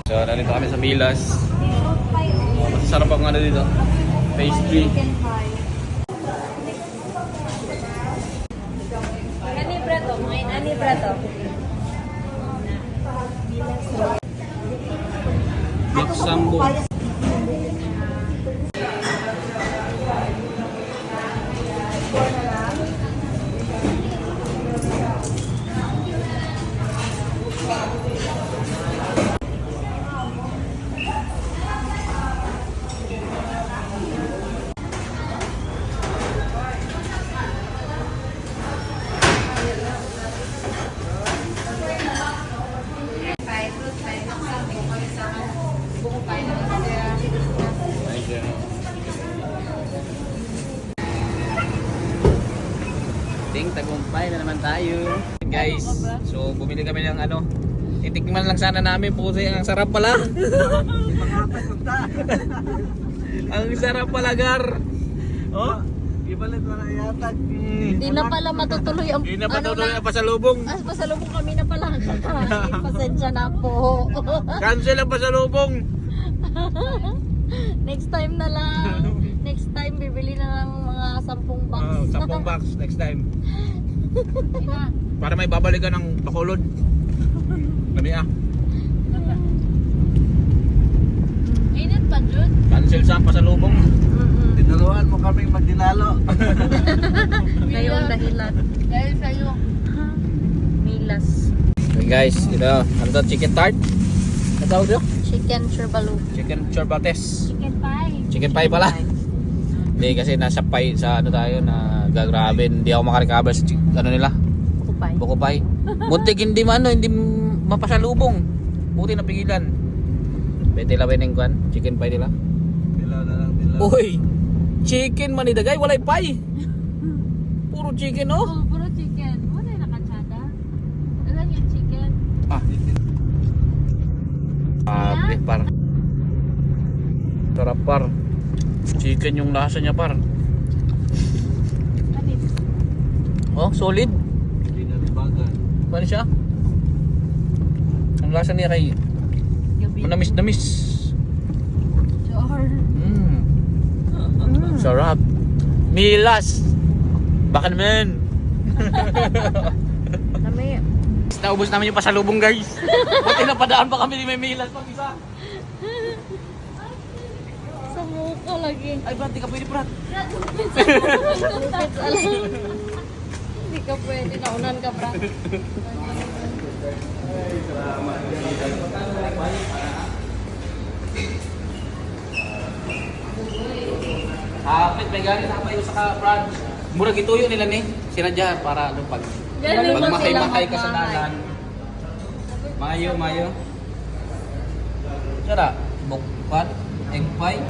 So, nandito kami sa Milas. Masasarap ang ano dito. Pastry. Ani prato, main ani prato. Black Sambo. Tagumpay na naman tayo. Guys, so bumili kami ng ano. Titikman lang sana namin po ang sarap pala. Ang sarap pala, Gar. Oh, ibalit na yata. Hindi na pala matutuloy ang Hindi na patuloy ang pasalubong. Pasalubong kami na pala. Pasensya na po. Cancel ang pasalubong. Next time na lang. Next time bibili na lang mga 10 box. 10 box next time. Para may babalikan ng Bacolod. Kami Init pa, Jud. Cancel sa pasalubong. Tinaluan mo kaming magdinalo. Kayo ang dahilan. Dahil sa'yo. Milas. Okay guys, ito. Ano to? Chicken tart? Ano tawag ito? Chicken churbalu. Chicken chorbates. Chicken pie. Chicken pie pala. Hindi kasi nasa pie sa ano tayo na gagrabe. Hindi ako makarecover sa ano nila. Bukupay. Bukupay. Muntik hindi hindi mapasalubong. Buti napigilan. Pwede lawin ng kwan, chicken pie nila. Dilaw na lang, dilaw. Uy! Chicken manidagay, walay pie. Puro chicken oh. Oh, puro chicken. Wala yung nakatsada. Alam yung chicken. Par. Sarap par. Chicken yung lasa niya par. Ano yun? Oh, solid. Hindi na ribagan. Paano siya? Ang lasa niya kay manamis-namis. Jar. Sarap. Milas. Baka naman. Kami. Naubos namin yung pasalubong guys. Buti na padaan pa kami ni may Milas pag isa. Sa mukha lagi. Ay Brad, di ka pwede Brad. Hindi ka pwede. Naunan ka, bra. Kapit, may galing na kayo sa Brad. Murag ituyo nila ni. Sinadya para ano pag mahay ka sa dalan. Mayo. Sara, bukpat, egg pie.